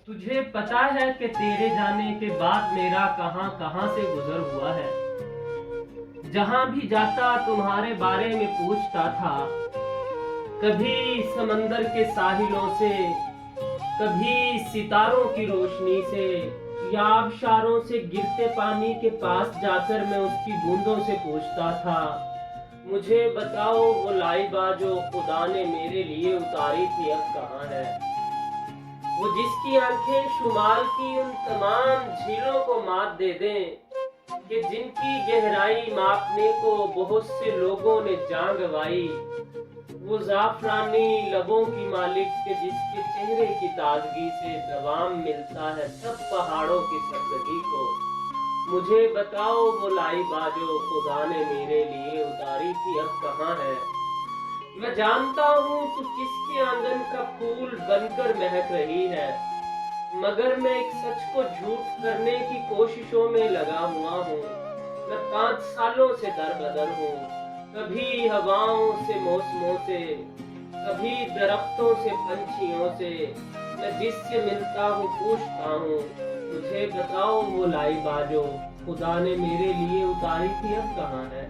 तुझे पता है कि तेरे जाने के बाद मेरा कहां कहां से गुजर हुआ है। जहां भी जाता तुम्हारे बारे में पूछता था। कभी समंदर के साहिलों से, कभी सितारों की रोशनी से, या आबशारों से गिरते पानी के पास जाकर मैं उसकी बूंदों से पूछता था, मुझे बताओ वो लाइबा जो खुदा ने मेरे लिए उतारी थी अब कहाँ है। वो जिसकी आंखें शुमाल की उन तमाम झीलों को मात दे दें कि जिनकी गहराई मापने को बहुत से लोगों ने जान गंवाई। वो जाफरानी लबों की मालिक के जिसके चेहरे की ताजगी से दवाम मिलता है सब पहाड़ों की सरदगी को। मुझे बताओ वो लाइबा जो खुदा ने मेरे लिए उतारी थी अब कहाँ है। मैं जानता हूँ तू किसके आंगन का फूल बनकर महक रही है, मगर मैं एक सच को झूठ करने की कोशिशों में लगा हुआ हूँ। मैं 5 सालों से दरबदर हूँ, कभी हवाओं से मौसमों से, कभी दरख्तों से पंछियों से। मैं जिससे मिलता हूँ पूछता हूँ, मुझे बताओ वो लाइबा जो खुदा ने मेरे लिए उतारी थी अब कहाँ है।